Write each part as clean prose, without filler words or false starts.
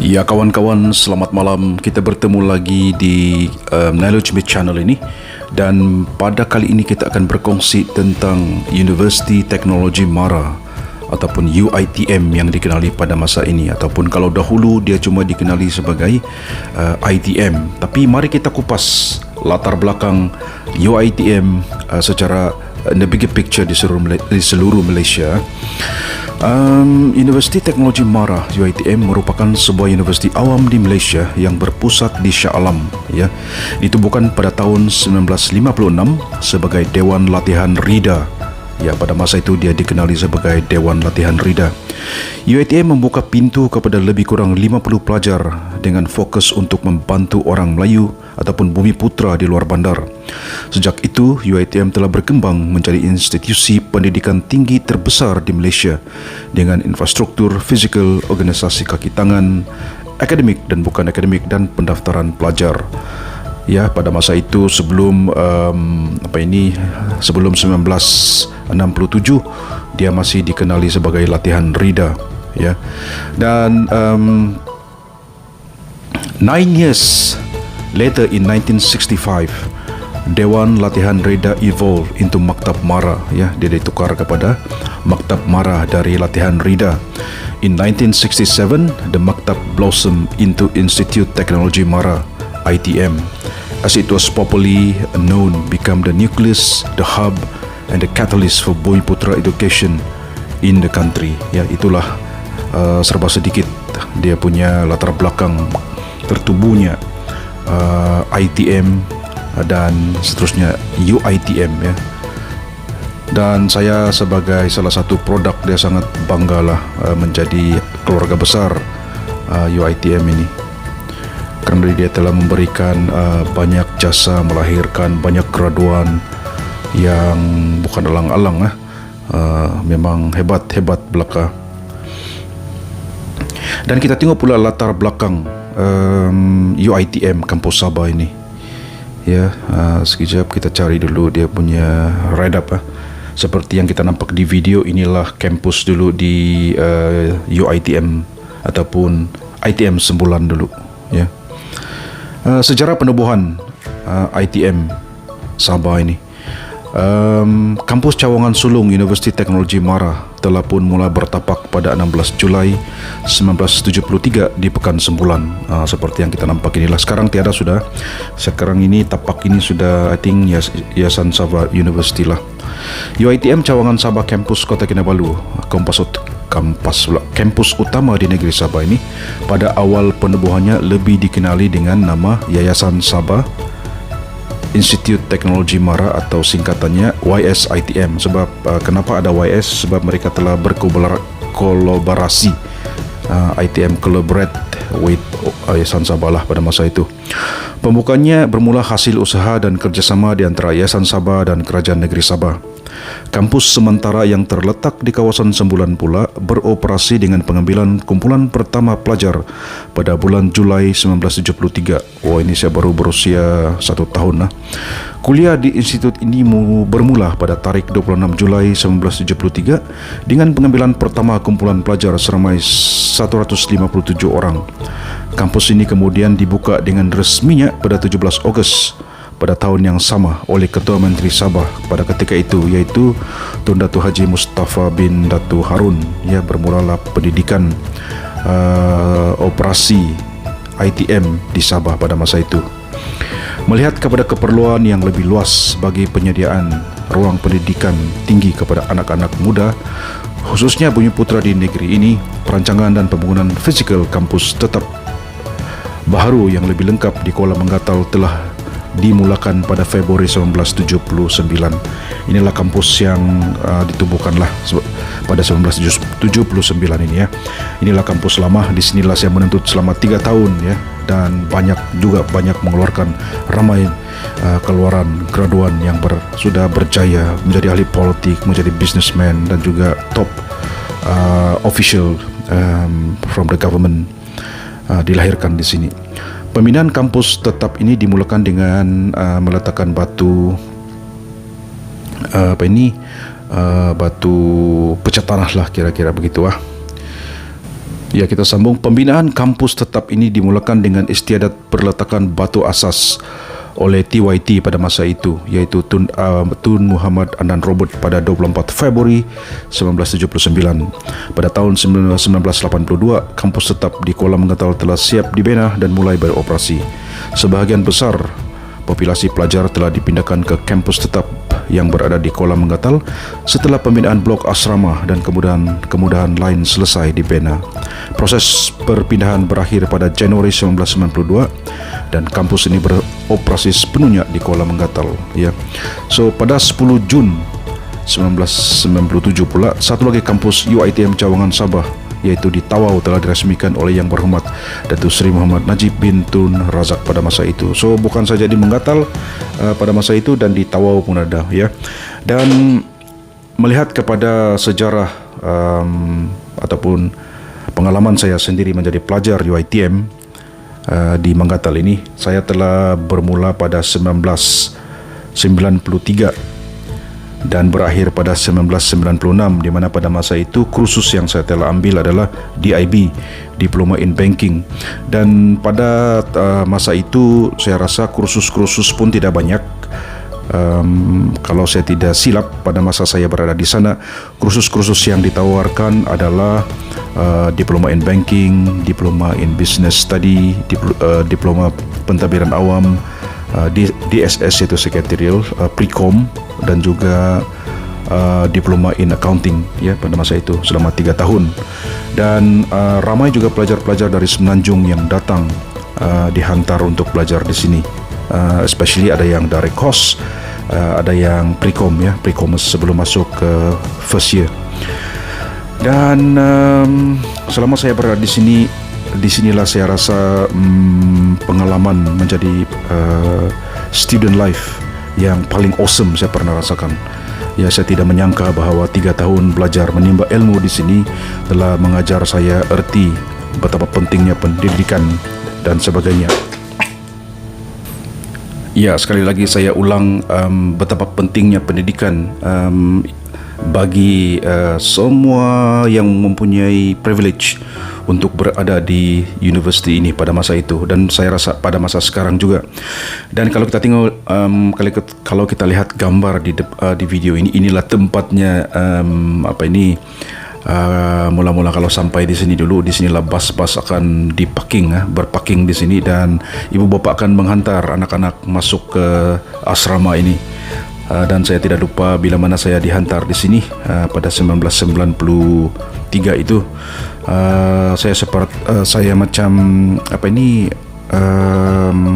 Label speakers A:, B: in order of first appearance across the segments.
A: Ya kawan-kawan, selamat malam. Kita bertemu lagi di Knowledge Meet Channel ini. Dan pada kali ini kita akan berkongsi tentang University Technology Mara ataupun UiTM yang dikenali pada masa ini. Ataupun kalau dahulu dia cuma dikenali sebagai ITM. Tapi mari kita kupas latar belakang UiTM secara the bigger picture di seluruh Malaysia. Universiti Teknologi Mara UiTM merupakan sebuah universiti awam di Malaysia yang berpusat di Shah Alam, ya. Ditubuhkan pada tahun 1956 sebagai Dewan Latihan Rida. Ya, pada masa itu dia dikenali sebagai Dewan Latihan Rida. UiTM membuka pintu kepada lebih kurang 50 pelajar dengan fokus untuk membantu orang Melayu ataupun bumi putra di luar bandar. Sejak itu, UiTM telah berkembang menjadi institusi pendidikan tinggi terbesar di Malaysia dengan infrastruktur fizikal, organisasi kaki tangan, akademik dan bukan akademik, dan pendaftaran pelajar. Ya, pada masa itu sebelum 1967 dia masih dikenali sebagai Latihan Rida, ya. Dan 9 years later in 1965 Dewan Latihan Rida evolved into Maktab Mara, ya. Dia ditukar kepada Maktab Mara dari Latihan Rida. In 1967 the Maktab blossomed into Institute Technology Mara, ITM, as it was popularly known, become the nucleus, the hub and the catalyst for Bumi Putra education in the country. Ya, itulah serba sedikit dia punya latar belakang tertubuhnya ITM dan seterusnya UiTM, ya. Dan saya sebagai salah satu produk dia sangat banggalah menjadi keluarga besar UiTM ini, kerana dia telah memberikan banyak jasa, melahirkan banyak graduan yang bukan alang-alang, memang hebat-hebat belaka. Dan kita tengok pula latar belakang UiTM kampus Sabah ini, ya. Sekejap kita cari dulu dia punya write up. Seperti yang kita nampak di video, inilah kampus dulu di UiTM ataupun ITM Sembulan dulu, ya. Sejarah penubuhan ITM Sabah ini. Kampus Cawangan Sulong Universiti Teknologi Mara telah pun mula bertapak pada 16 Julai 1973 di Pekan Sembulan. Seperti yang kita nampak inilah. Sekarang tiada sudah. Sekarang ini tapak ini sudah, I think, Yayasan Sabah University lah. UiTM Cawangan Sabah Kampus Kota Kinabalu, kampus utama di negeri Sabah ini, pada awal penubuhannya lebih dikenali dengan nama Yayasan Sabah Institute Teknologi Mara atau singkatannya YSITM. Sebab kenapa ada YS? Sebab mereka telah berkolaborasi, ITM collaborate with Yayasan Sabah lah pada masa itu. Pembukanya bermula hasil usaha dan kerjasama di antara Yayasan Sabah dan Kerajaan Negeri Sabah. Kampus sementara yang terletak di kawasan Sembulan pula beroperasi dengan pengambilan kumpulan pertama pelajar pada bulan Julai 1973. Ini saya baru berusia 1 tahun. Kuliah di institut ini bermula pada tarikh 26 Julai 1973 dengan pengambilan pertama kumpulan pelajar seramai 157 orang. Kampus ini kemudian dibuka dengan resminya pada 17 Ogos pada tahun yang sama oleh Ketua Menteri Sabah pada ketika itu, iaitu Tun Datu Haji Mustafa bin Datu Harun. Ya, bermulalah pendidikan operasi ITM di Sabah pada masa itu. Melihat kepada keperluan yang lebih luas bagi penyediaan ruang pendidikan tinggi kepada anak-anak muda, khususnya bumi putra di negeri ini, perancangan dan pembangunan fizikal kampus tetap baharu yang lebih lengkap di Kuala Menggatal telah dimulakan pada Februari 1979. Inilah kampus yang ditubuhkanlah pada 1979 ini, ya. Inilah kampus lama. Di sinilah saya menuntut selama 3 tahun, ya, dan banyak mengeluarkan ramai keluaran graduan yang sudah berjaya menjadi ahli politik, menjadi businessman dan juga top official from the government dilahirkan di sini. Pembinaan kampus tetap ini dimulakan dengan meletakkan batu batu pecah tanah lah, kira-kira begitu. Ya, kita sambung. Pembinaan kampus tetap ini dimulakan dengan istiadat perletakan batu asas oleh TYT pada masa itu, iaitu Tun Muhammad Andan Robert pada 24 Februari 1979. Pada tahun 1982, kampus tetap di Kuala Menggataul telah siap dibina dan mulai beroperasi. Sebahagian besar populasi pelajar telah dipindahkan ke kampus tetap yang berada di Kuala Menggataul setelah pembinaan blok asrama dan kemudahan lain selesai dibina. Proses perpindahan berakhir pada Januari 1992 dan kampus ini beroperasi sepenuhnya di Kuala Menggataul, ya. So pada 10 Jun 1997 pula satu lagi kampus UiTM Cawangan Sabah, yaitu di Tawau, telah diresmikan oleh Yang Berhormat Datuk Seri Muhammad Najib bin Tun Razak pada masa itu. So bukan saja di Menggataul pada masa itu, dan di Tawau pun ada, ya. Dan melihat kepada sejarah ataupun pengalaman saya sendiri menjadi pelajar UiTM di Menggataul ini, saya telah bermula pada 1993 dan berakhir pada 1996, di mana pada masa itu kursus yang saya telah ambil adalah DIB, Diploma in Banking. Dan pada masa itu saya rasa kursus-kursus pun tidak banyak. Kalau saya tidak silap, pada masa saya berada di sana, kursus-kursus yang ditawarkan adalah Diploma in Banking, Diploma in Business Study, Diploma Pentadbiran Awam, DSS yaitu Secretarial, Precom, dan juga Diploma in Accounting, ya, pada masa itu selama 3 tahun. Dan ramai juga pelajar-pelajar dari Semenanjung yang datang dihantar untuk belajar di sini. Especially ada yang direct course, ada yang Precom, ya, Precom sebelum masuk ke first year. Dan selama saya berada di sini, disinilah saya rasa pengalaman menjadi student life yang paling awesome saya pernah rasakan. Ya, saya tidak menyangka bahawa 3 tahun belajar menimba ilmu di sini telah mengajar saya erti betapa pentingnya pendidikan dan sebagainya. Ya, sekali lagi saya ulang, betapa pentingnya pendidikan bagi semua yang mempunyai privilege untuk berada di universiti ini pada masa itu, dan saya rasa pada masa sekarang juga. Dan kalau kita tengok, kalau kita lihat gambar di video ini, inilah tempatnya mula-mula kalau sampai di sini dulu, di sinilah bas-bas akan diparking, berparking di sini, dan ibu bapa akan menghantar anak-anak masuk ke asrama ini. Dan saya tidak lupa bila mana saya dihantar di sini pada 1993 itu, saya macam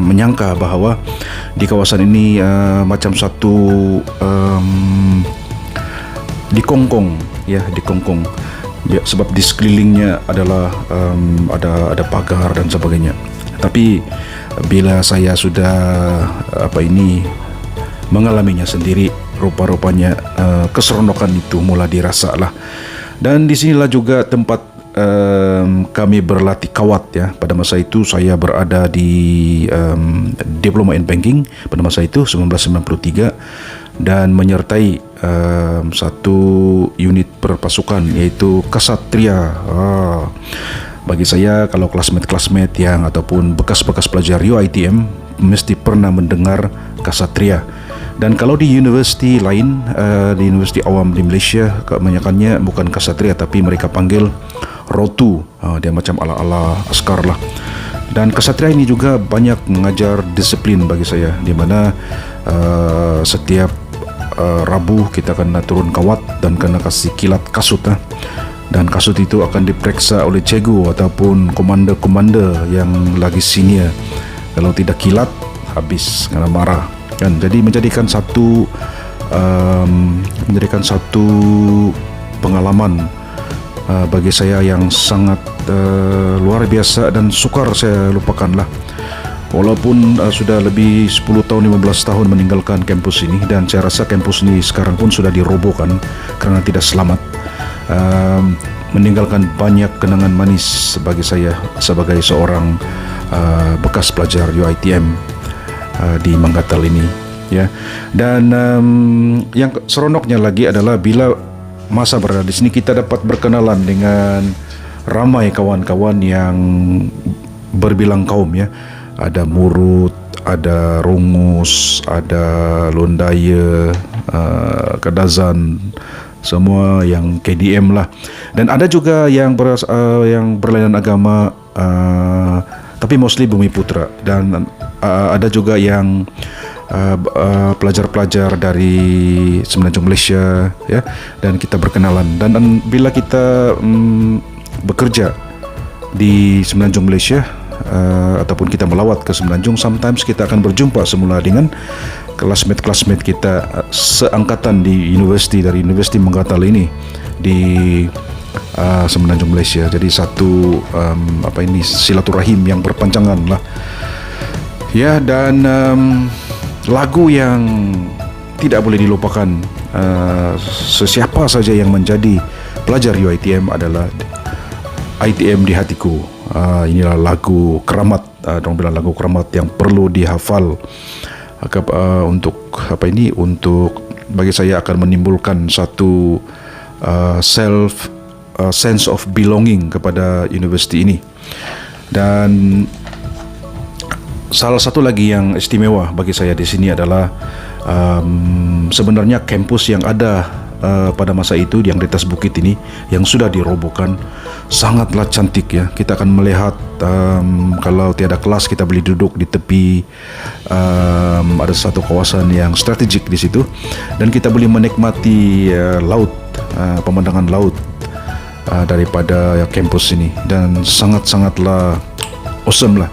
A: menyangka bahawa di kawasan ini macam satu dikongkong, ya, dikongkong, ya, sebab di sekelilingnya adalah ada pagar dan sebagainya. Tapi bila saya sudah mengalaminya sendiri, rupa-rupanya keseronokan itu mulai dirasa lah. Dan disinilah juga tempat kami berlatih kawat, ya. Pada masa itu saya berada di Diploma in Banking pada masa itu 1993 dan menyertai satu unit perpasukan, yaitu Ksatria. Bagi saya, kalau classmate yang ataupun bekas-bekas pelajar UiTM mesti pernah mendengar Ksatria. Dan kalau di universiti lain, di universiti awam di Malaysia, kebanyakannya bukan Ksatria tapi mereka panggil Rotu. Dia macam ala-ala askar lah. Dan Ksatria ini juga banyak mengajar disiplin bagi saya, di mana setiap Rabu kita akan turun kawat dan kena kasih kilat kasut, dan kasut itu akan diperiksa oleh cikgu ataupun komander-komander yang lagi senior. Kalau tidak kilat, habis, kena marah, kan. Jadi menjadikan satu pengalaman bagi saya yang sangat luar biasa dan sukar saya lupakanlah. Walaupun sudah lebih 10 tahun 15 tahun meninggalkan kampus ini, dan saya rasa kampus ini sekarang pun sudah dirobohkan kerana tidak selamat, meninggalkan banyak kenangan manis bagi saya sebagai seorang bekas pelajar UiTM di Menggataul ini, ya. Dan yang seronoknya lagi adalah bila masa berada di sini kita dapat berkenalan dengan ramai kawan-kawan yang berbilang kaum ya. Ada Murut, ada Rungus, ada Londaya, Kadazan, semua yang KDM lah. Dan ada juga yang yang berlainan agama, tapi mostly Bumiputra. Dan ada juga yang pelajar-pelajar dari Semenanjung Malaysia ya, dan kita berkenalan. Dan bila kita bekerja di Semenanjung Malaysia, ataupun kita melawat ke Semenanjung, sometimes kita akan berjumpa semula dengan classmate kita seangkatan di universiti, dari Universiti Menggatal ini di Semenanjung Malaysia. Jadi satu silaturahim yang berpanjangan lah ya. Dan lagu yang tidak boleh dilupakan sesiapa saja yang menjadi pelajar UiTM adalah ITM di Hatiku. Inilah lagu keramat, orang bilang lagu keramat yang perlu dihafal untuk bagi saya akan menimbulkan satu sense of belonging kepada universiti ini. Dan salah satu lagi yang istimewa bagi saya di sini adalah sebenarnya kampus yang ada pada masa itu yang di atas bukit ini yang sudah dirobohkan sangatlah cantik ya. Kita akan melihat kalau tiada kelas kita boleh duduk di tepi, ada satu kawasan yang strategik di situ, dan kita boleh menikmati laut, pemandangan laut daripada kampus ini. Dan sangat-sangatlah awesome lah,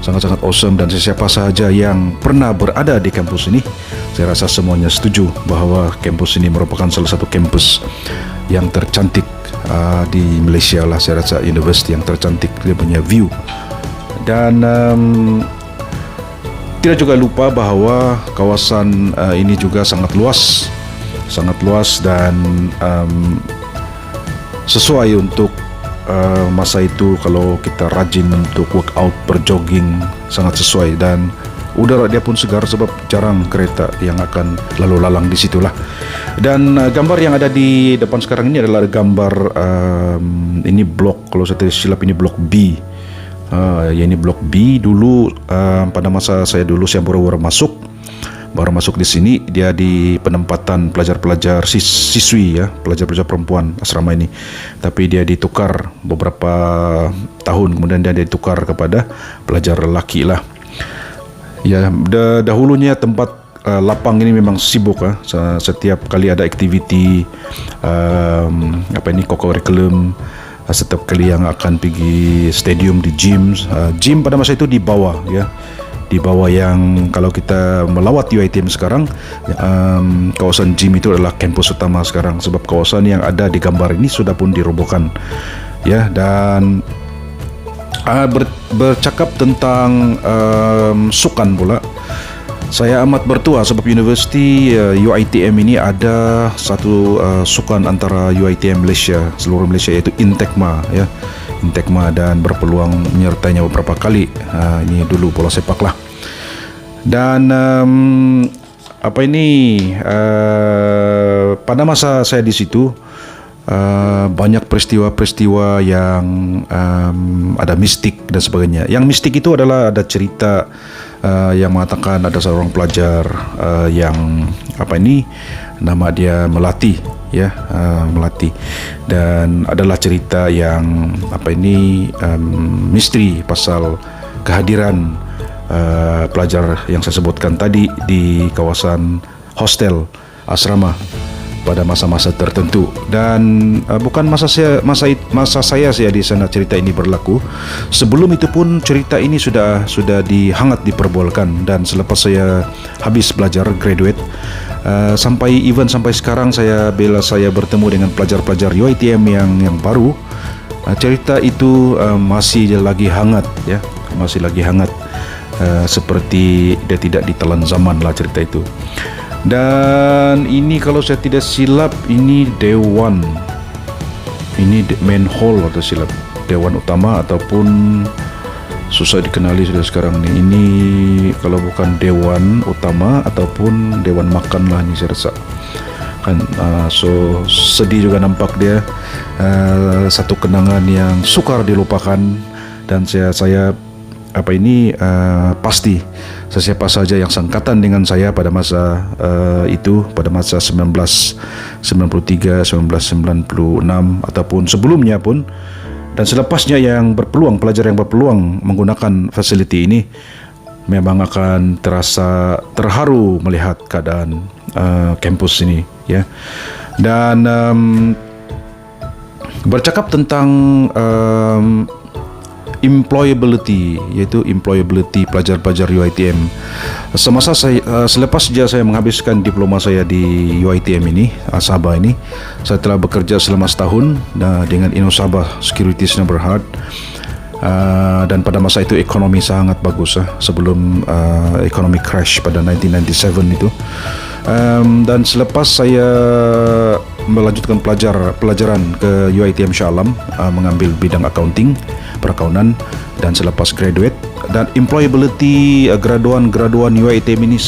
A: sangat-sangat awesome. Dan siapa sahaja yang pernah berada di kampus ini, saya rasa semuanya setuju bahawa kampus ini merupakan salah satu kampus yang tercantik di Malaysia lah. Saya rasa universiti yang tercantik, dia punya view. Dan tidak juga lupa bahawa kawasan ini juga sangat luas dan sesuai untuk masa itu. Kalau kita rajin untuk workout, berjogging, sangat sesuai. Dan udara dia pun segar sebab jarang kereta yang akan lalu lalang di situlah. Dan gambar yang ada di depan sekarang ini adalah gambar ini blok, kalau saya tidak silap ini blok B. Ya, ini blok B dulu. Pada masa saya baru masuk di sini, dia di penempatan pelajar-pelajar siswi ya, pelajar-pelajar perempuan asrama ini. Tapi dia ditukar beberapa tahun, kemudian dia ditukar kepada pelajar lelaki lah. Ya, dahulunya tempat lapang ini memang sibuk setiap kali ada aktiviti co-curriculum, setiap kali yang akan pergi stadium, di gym pada masa itu di bawah ya, di bawah yang kalau kita melawat UiTM sekarang, kawasan gym itu adalah kampus utama sekarang, sebab kawasan yang ada di gambar ini sudah pun dirobohkan ya. Dan bercakap tentang sukan pula, saya amat bertua sebab universiti UiTM ini ada satu sukan antara UiTM Malaysia, seluruh Malaysia, iaitu Intekma ya, Intekma, dan berpeluang menyertainya beberapa kali. Ini dulu bola sepak lah. Dan pada masa saya di situ, banyak peristiwa-peristiwa yang ada mistik dan sebagainya. Yang mistik itu adalah ada cerita yang mengatakan ada seorang pelajar yang nama dia Melati ya, Melati. Dan adalah cerita yang misteri pasal kehadiran pelajar yang saya sebutkan tadi di kawasan hostel asrama pada masa-masa tertentu. Dan bukan masa saya di sana cerita ini berlaku. Sebelum itu pun cerita ini sudah hangat diperbolehkan. Dan selepas saya habis belajar, graduate, sampai sekarang, bila saya bertemu dengan pelajar-pelajar UiTM yang baru, cerita itu masih lagi hangat ya, masih lagi hangat, seperti dia tidak ditelan zaman lah cerita itu. Dan ini kalau saya tidak silap, ini Dewan, ini main hall atau silap, Dewan utama ataupun susah dikenali sudah sekarang nih. Ini kalau bukan Dewan utama ataupun Dewan makan lah ini saya rasa. kan. So sedih juga nampak dia, satu kenangan yang sukar dilupakan. Dan saya pasti sesiapa saja yang sangkatan dengan saya pada masa itu, pada masa 1993, 1996 ataupun sebelumnya pun, dan selepasnya yang berpeluang, pelajar yang berpeluang menggunakan fasiliti ini, memang akan terasa terharu melihat keadaan kampus ini, ya. Dan bercakap tentang employability, yaitu employability pelajar-pelajar UiTM. Semasa selepas saya menghabiskan diploma saya di UiTM ini, Sabah ini, saya telah bekerja selama setahun dengan InnoSabah Securities dan Berhad. Dan pada masa itu ekonomi sangat bagus, sebelum ekonomi crash pada 1997 itu. Dan selepas saya melanjutkan pelajaran ke UiTM Shah Alam, mengambil bidang accounting, perakaunan, dan selepas graduate, dan employability graduan UiTM ini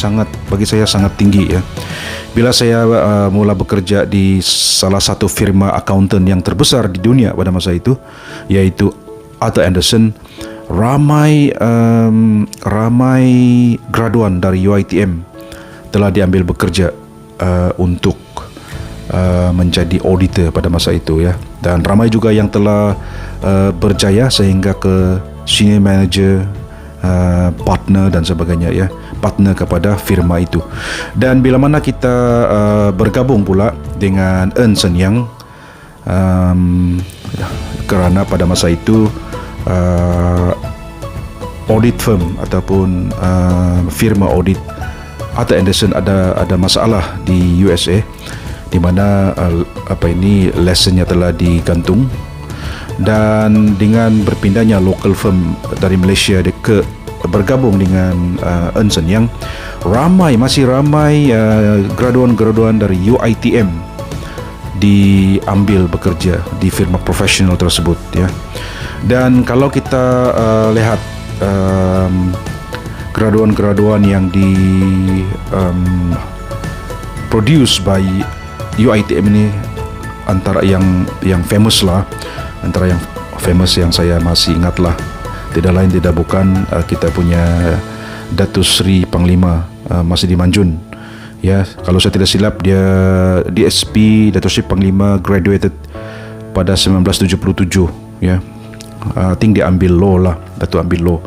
A: bagi saya sangat tinggi, ya. Bila saya mula bekerja di salah satu firma accountant yang terbesar di dunia pada masa itu, yaitu Arthur Andersen, ramai graduan dari UiTM telah diambil bekerja untuk menjadi auditor pada masa itu, ya. Dan ramai juga yang telah berjaya sehingga ke senior manager, partner dan sebagainya, ya, partner kepada firma itu. Dan bila mana kita bergabung pula dengan Ernst & Young, kerana pada masa itu audit firm ataupun firma audit Arthur Andersen ada masalah di USA, di mana lisennya telah digantung, dan dengan berpindahnya local firm dari Malaysia bergabung dengan Ernst & Young, masih ramai graduan dari UiTM diambil bekerja di firma profesional tersebut, ya. Dan kalau kita lihat graduan yang produce by UiTM ini, antara yang famous lah, antara yang famous yang saya masih ingat lah, tidak lain tidak bukan kita punya Datuk Seri Panglima Masdi Manjun, ya. Kalau saya tidak silap, dia DSP Datuk Seri Panglima graduated pada 1977, ya. I think dia ambil law lah, Datuk ambil law.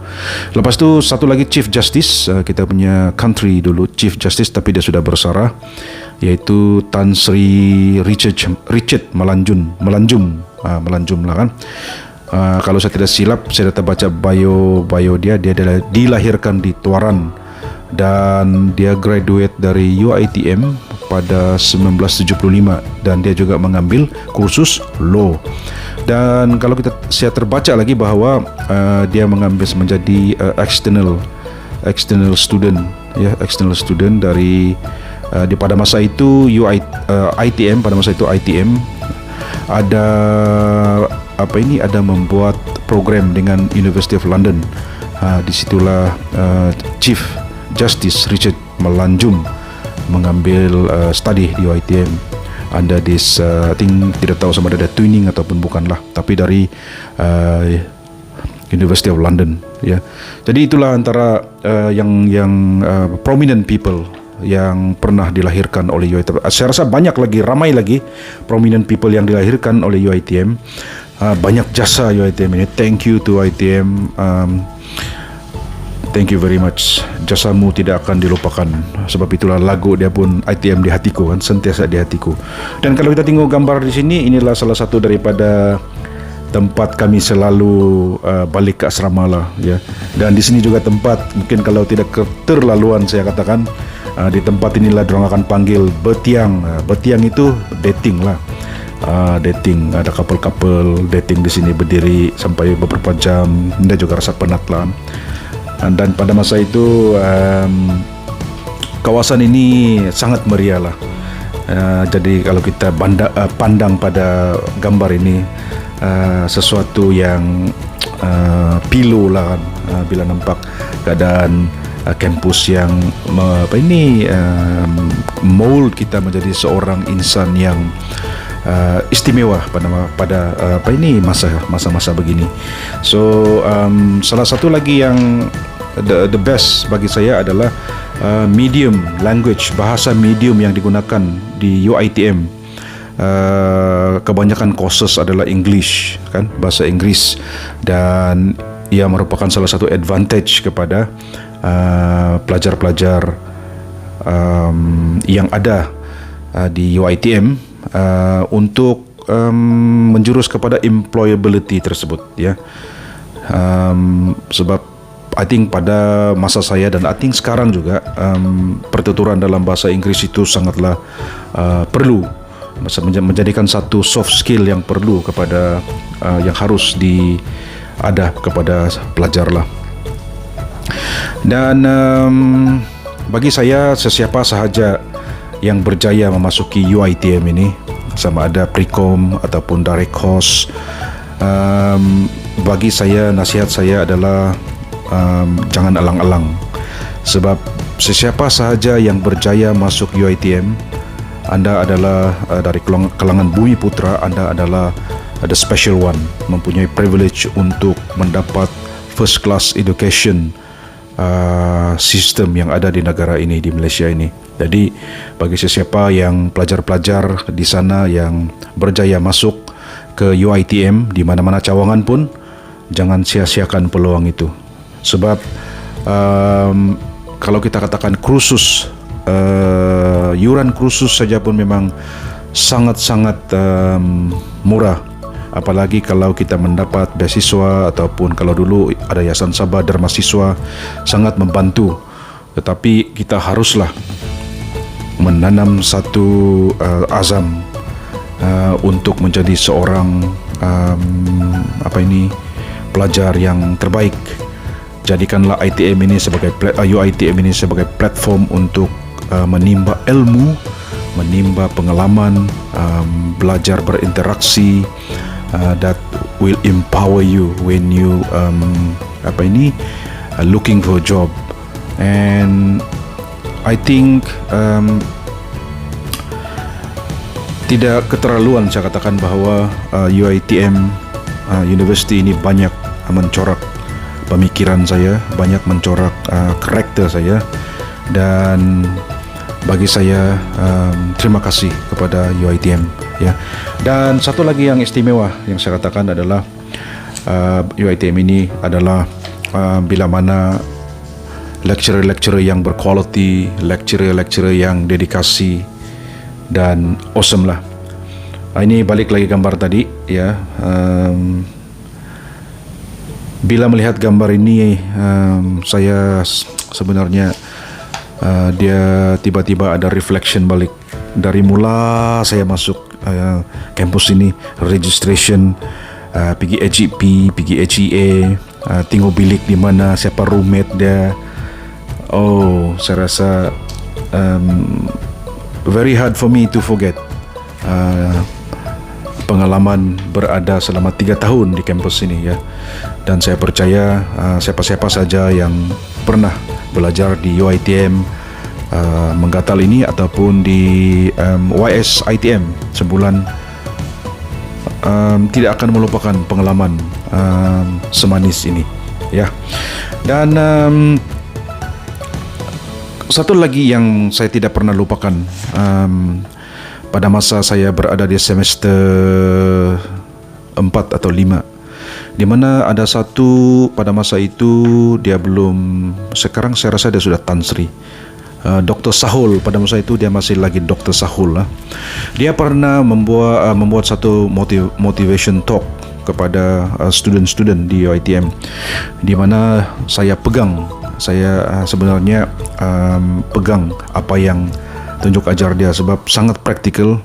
A: Lepas tu satu lagi Chief Justice, kita punya country dulu Chief Justice, tapi dia sudah bersarah, yaitu Tan Sri Richard Melanjum lah, kan. Kalau saya tidak silap, saya dah baca bio dia dilahirkan di Tuaran, dan dia graduate dari UiTM pada 1975, dan dia juga mengambil kursus law. Dan kalau saya terbaca lagi bahawa dia menjadi external student, ya, external student dari pada masa itu ITM, pada masa itu ITM ada membuat program dengan University of London. Disitulah Chief Justice Richard Melanjum mengambil study di UiTM under this, I think tidak tahu sama ada twinning ataupun bukanlah, tapi dari University of London, ya. Jadi itulah antara yang prominent people yang pernah dilahirkan oleh UiTM. Saya rasa ramai lagi prominent people yang dilahirkan oleh UiTM. Banyak jasa UiTM ini. Thank you to UiTM. Thank you very much. Jasamu tidak akan dilupakan. Sebab itulah lagu dia pun ITM di hatiku, kan, sentiasa di hatiku. Dan kalau kita tengok gambar di sini, inilah salah satu daripada tempat kami selalu balik ke asrama lah, ya. Dan di sini juga tempat, mungkin kalau tidak keterlaluan saya katakan, di tempat inilah dorang akan panggil betiang. Betiang itu dating lah. Dating, ada couple dating di sini berdiri sampai beberapa jam. Dia juga rasa penat lah. Dan pada masa itu kawasan ini sangat meriah lah. Jadi kalau kita pandang pada gambar ini, sesuatu yang pilu lah, kan, bila nampak keadaan kampus yang mold kita menjadi seorang insan yang istimewa pada masa-masa begini. So salah satu lagi yang the best bagi saya adalah medium language, bahasa medium yang digunakan di UiTM. Kebanyakan courses adalah English, kan, bahasa Inggris, dan ia merupakan salah satu advantage kepada pelajar-pelajar yang ada di UiTM untuk menjurus kepada employability tersebut, ya. Sebab I think pada masa saya dan I think sekarang juga pertuturan dalam bahasa Inggris itu sangatlah perlu, menjadikan satu soft skill yang perlu kepada yang harus ada kepada pelajar lah. Dan bagi saya, sesiapa sahaja yang berjaya memasuki UiTM ini, sama ada pre-com ataupun direct course, bagi saya, nasihat saya adalah jangan alang-alang. Sebab sesiapa sahaja yang berjaya masuk UiTM, anda adalah dari kalangan Bumi Putra, anda adalah the special one, mempunyai privilege untuk mendapat first class education sistem yang ada di negara ini, di Malaysia ini. Jadi bagi sesiapa yang pelajar-pelajar di sana yang berjaya masuk ke UiTM di mana-mana cawangan pun, jangan sia-siakan peluang itu. Sebab kalau kita katakan kursus, yuran kursus saja pun memang sangat-sangat murah. Apalagi kalau kita mendapat beasiswa, ataupun kalau dulu ada Yayasan Sabah Dharma Siswa, sangat membantu. Tetapi kita haruslah menanam satu azam untuk menjadi seorang pelajar yang terbaik. Jadikanlah UiTM ini sebagai platform untuk menimba ilmu, menimba pengalaman, belajar berinteraksi, that will empower you when you looking for a job. And I think tidak keterlaluan saya katakan bahwa UiTM University ini banyak mencorak pemikiran saya, banyak mencorak karakter saya, dan bagi saya terima kasih kepada UiTM, ya. Dan satu lagi yang istimewa yang saya katakan adalah UiTM ini adalah bila mana lecturer-lecturer yang berkualiti, lecturer-lecturer yang dedikasi dan awesome lah. Ini balik lagi gambar tadi, ya. Bila melihat gambar ini, saya sebenarnya dia tiba-tiba ada reflection balik. Dari mula saya masuk kampus ini, registration, pergi HEP, pergi HEA, tengok bilik di mana, siapa roommate dia. Oh, saya rasa very hard for me to forget pengalaman berada selama 3 tahun di kampus ini, ya. Dan saya percaya siapa-siapa saja yang pernah belajar di UiTM Menggatal ini ataupun di YSITM sebulan, tidak akan melupakan pengalaman semanis ini, ya. Dan satu lagi yang saya tidak pernah lupakan, pada masa saya berada di semester 4 atau 5, di mana ada satu pada masa itu dia belum, sekarang saya rasa dia sudah Tan Sri, Dr. Sahul. Pada masa itu dia masih lagi Dr. Sahul lah. Dia pernah membuat satu motivation talk kepada student-student di UiTM, di mana saya sebenarnya pegang apa yang tunjuk ajar dia, sebab sangat praktikal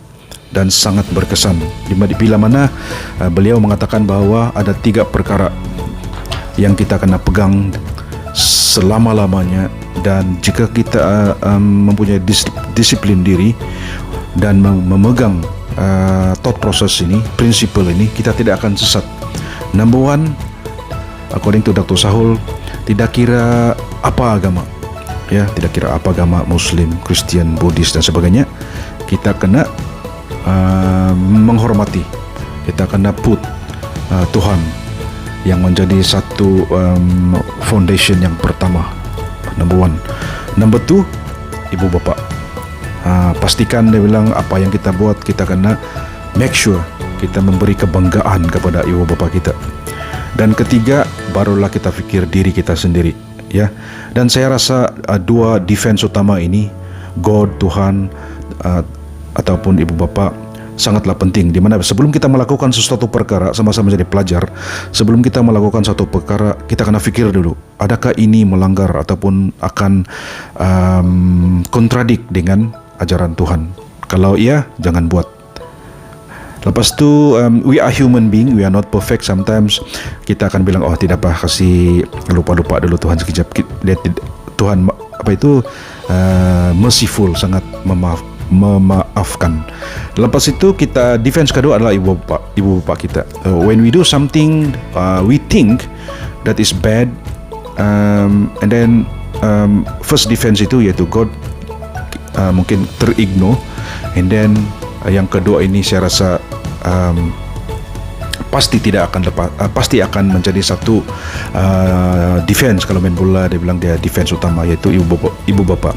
A: dan sangat berkesan. Bila mana beliau mengatakan bahawa ada 3 perkara yang kita kena pegang selama-lamanya, dan jika kita mempunyai disiplin diri dan memegang thought process ini, prinsipal ini, kita tidak akan sesat. Number 1, according to Dr. Sahul, tidak kira apa agama, ya, tidak kira apa agama, Muslim, Kristian, Buddhis dan sebagainya, kita kena menghormati, kita kena put Tuhan yang menjadi satu foundation yang pertama, number one. Number two, ibu bapa. Pastikan dia bilang apa yang kita buat, kita kena make sure kita memberi kebanggaan kepada ibu bapa kita. Dan ketiga, barulah kita fikir diri kita sendiri, ya. Dan saya rasa dua defense utama ini, God, Tuhan, ataupun ibu bapa, sangatlah penting. Di mana sebelum kita melakukan sesuatu perkara, sama-sama jadi pelajar, sebelum kita melakukan satu perkara, kita kena fikir dulu, adakah ini melanggar ataupun akan kontradik dengan ajaran Tuhan. Kalau iya, jangan buat. Lepas tu, we are human being, we are not perfect. Sometimes kita akan bilang, oh tidak apa, kasih lupa-lupa dulu Tuhan sekejap. Tuhan merciful, sangat memaafkan. Lepas itu kita defense kedua adalah ibu bapa kita. When we do something we think that is bad, and then first defense itu yaitu God mungkin terignore, and then yang kedua ini saya rasa pasti tidak akan pasti akan menjadi satu defense. Kalau main bola dia bilang dia defense utama, yaitu ibu bapa.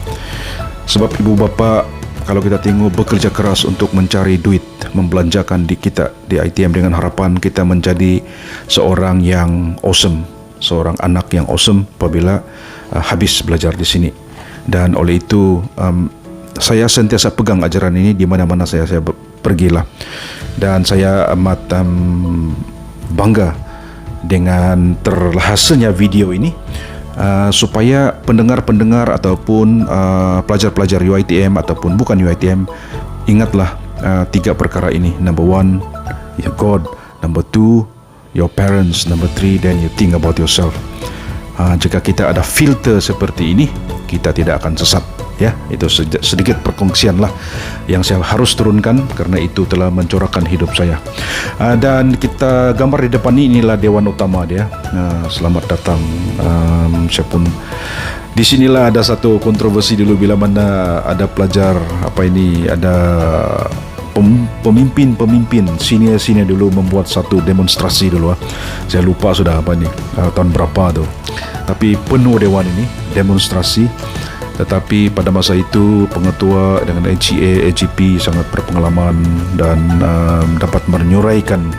A: Sebab ibu bapa, kalau kita tengok, bekerja keras untuk mencari duit, membelanjakan di kita di ITM dengan harapan kita menjadi seorang yang awesome, seorang anak yang awesome apabila habis belajar di sini. Dan oleh itu saya sentiasa pegang ajaran ini di mana-mana saya pergilah. Dan saya amat bangga dengan terhasilnya video ini, supaya pendengar-pendengar ataupun pelajar-pelajar UiTM ataupun bukan UiTM, ingatlah tiga perkara ini. Number one, your God. Number two, your parents. Number three, then you think about yourself. Jika kita ada filter seperti ini, kita tidak akan sesat, ya. Itu sedikit perkongsian lah yang saya harus turunkan karena itu telah mencorakkan hidup saya. Dan kita gambar di depan ini, inilah dewan utama dia. Selamat datang. Saya pun di sinilah ada satu kontroversi dulu bila mana ada pelajar ada pemimpin senior dulu membuat satu demonstrasi dulu. Saya lupa sudah tahun berapa tu. Tapi penuh dewan ini demonstrasi. Tetapi pada masa itu pengetua dengan AGA, AGP sangat berpengalaman dan dapat menyuraikan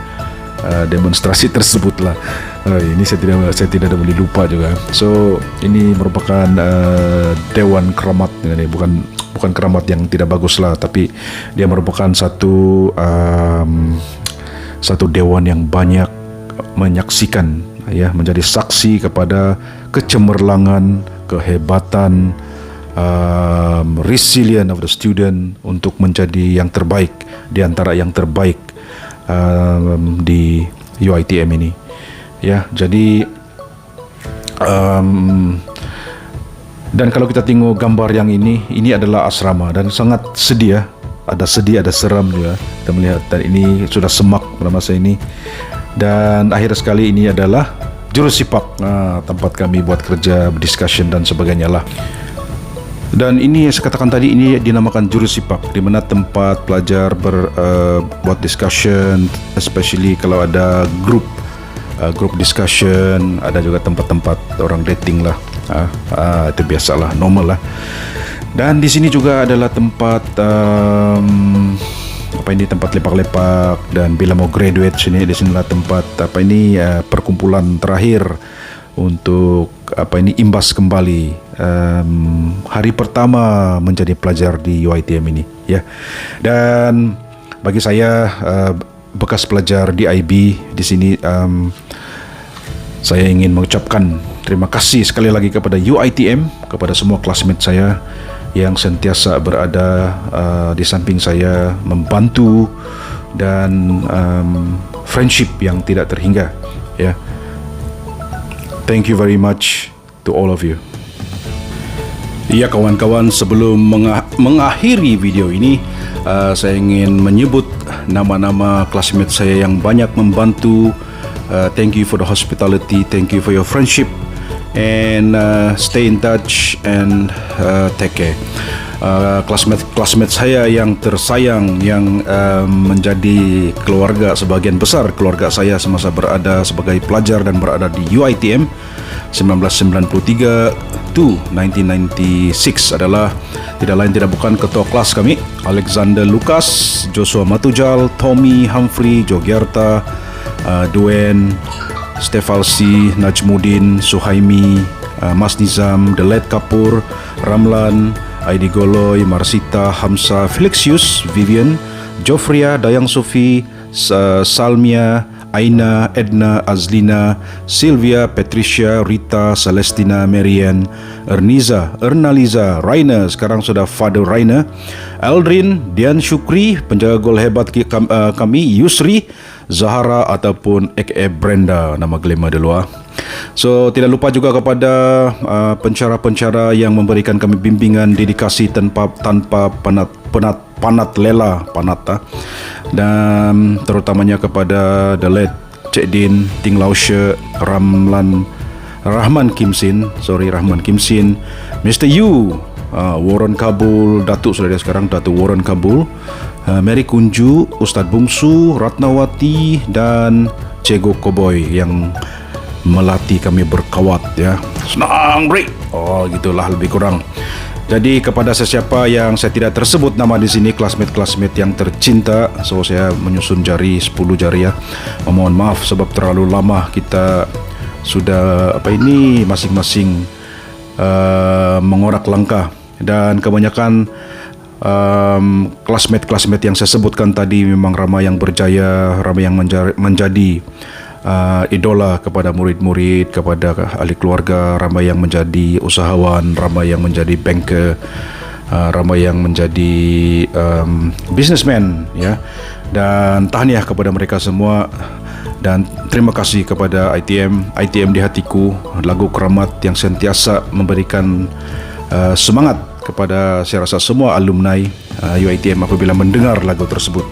A: demonstrasi tersebutlah. Ini saya tidak boleh lupa juga. So ini merupakan dewan keramat, bukan keramat yang tidak bagus lah, tapi dia merupakan satu dewan yang banyak menyaksikan, ya, menjadi saksi kepada kecemerlangan, kehebatan, resilient of the student untuk menjadi yang terbaik di antara yang terbaik di UiTM ini, ya. Jadi dan kalau kita tengok gambar yang ini adalah asrama dan sangat sedih, ya. Ada sedih, ada seram juga kita melihat. Dan ini sudah semak pada masa ini. Dan akhir sekali ini adalah Jurusipak, tempat kami buat kerja, discussion dan sebagainya lah. Dan ini saya katakan tadi, ini dinamakan Jurusipak, di mana tempat pelajar buat discussion, especially kalau ada group discussion, ada juga tempat-tempat orang dating lah. Itu biasalah, normal lah. Dan di sini juga adalah tempat tempat lepak-lepak, dan bila mau graduate di sinilah tempat perkumpulan terakhir untuk imbas kembali hari pertama menjadi pelajar di UiTM ini, ya. Dan bagi saya bekas pelajar di IB di sini, saya ingin mengucapkan terima kasih sekali lagi kepada UiTM, kepada semua classmate saya yang sentiasa berada di samping saya, membantu, dan friendship yang tidak terhingga, ya. Thank you very much to all of you. Ya kawan-kawan, sebelum mengakhiri video ini, saya ingin menyebut nama-nama classmate saya yang banyak membantu. Thank you for the hospitality, thank you for your friendship, and stay in touch and take care. Classmate saya yang tersayang, yang menjadi keluarga, sebagian besar keluarga saya semasa berada sebagai pelajar dan berada di UiTM 1993 to 1996 adalah tidak lain tidak bukan ketua kelas kami, Alexander Lucas, Joshua Matujal, Tommy Humphrey, Jogyarta, Duen, Stefalsi, Najmuddin, Suhaimi, Mas Nizam, Delet Kapur, Ramlan, Aidi Goloy, Marsita, Hamsa, Felixius, Vivian, Jofria, Dayang Sofi, Salmia, Aina, Edna, Azlina, Sylvia, Patricia, Rita, Celestina, Marian, Erniza, Ernaliza, Raina, sekarang sudah Father Raina, Aldrin, Dian Syukri, penjaga gol hebat kami, Yusri, Zahara ataupun aka Brenda, nama glamour dulu. So tidak lupa juga kepada pencara-pencara yang memberikan kami bimbingan, dedikasi tanpa panat lela dan terutamanya kepada The Late Cik Din, Ting Lau She, Rahman Kim Sin, Mr. Yu, Warren Kabul, Datuk sudah dia sekarang, Datuk Warren Kabul, Mary Kunju, Ustaz Bungsu, Ratnawati dan Cego Koboy yang melatih kami berkawat ya. Senang break. Oh gitulah lebih kurang. Jadi kepada sesiapa yang saya tidak tersebut nama di sini, classmate yang tercinta, so saya menyusun jari 10 jari ya. Mohon maaf sebab terlalu lama kita sudah masing-masing mengorak langkah, dan kebanyakan classmate yang saya sebutkan tadi memang ramai yang berjaya, ramai yang menjadi idola kepada murid-murid, kepada ahli keluarga, ramai yang menjadi usahawan, ramai yang menjadi banker, ramai yang menjadi businessman ya. Dan tahniah kepada mereka semua, dan terima kasih kepada ITM di hatiku, lagu keramat yang sentiasa memberikan semangat kepada saya rasa semua alumni UiTM apabila mendengar lagu tersebut.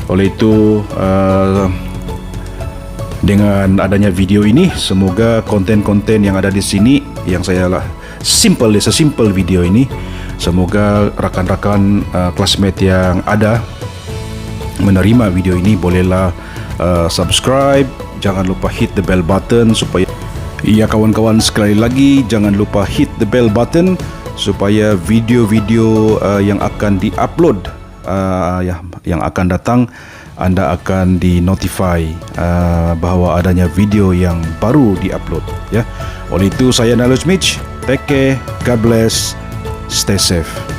A: Oleh itu dengan adanya video ini, semoga konten-konten yang ada di sini yang sesimpel video ini, semoga rakan-rakan classmate yang ada menerima video ini bolehlah subscribe, jangan lupa hit the bell button supaya kawan-kawan, sekali lagi jangan lupa hit the bell button supaya video-video yang akan di-upload yang akan datang, anda akan di-notify bahawa adanya video yang baru di-upload ya. Oleh itu saya Nalus Mitch, take care, God bless, stay safe.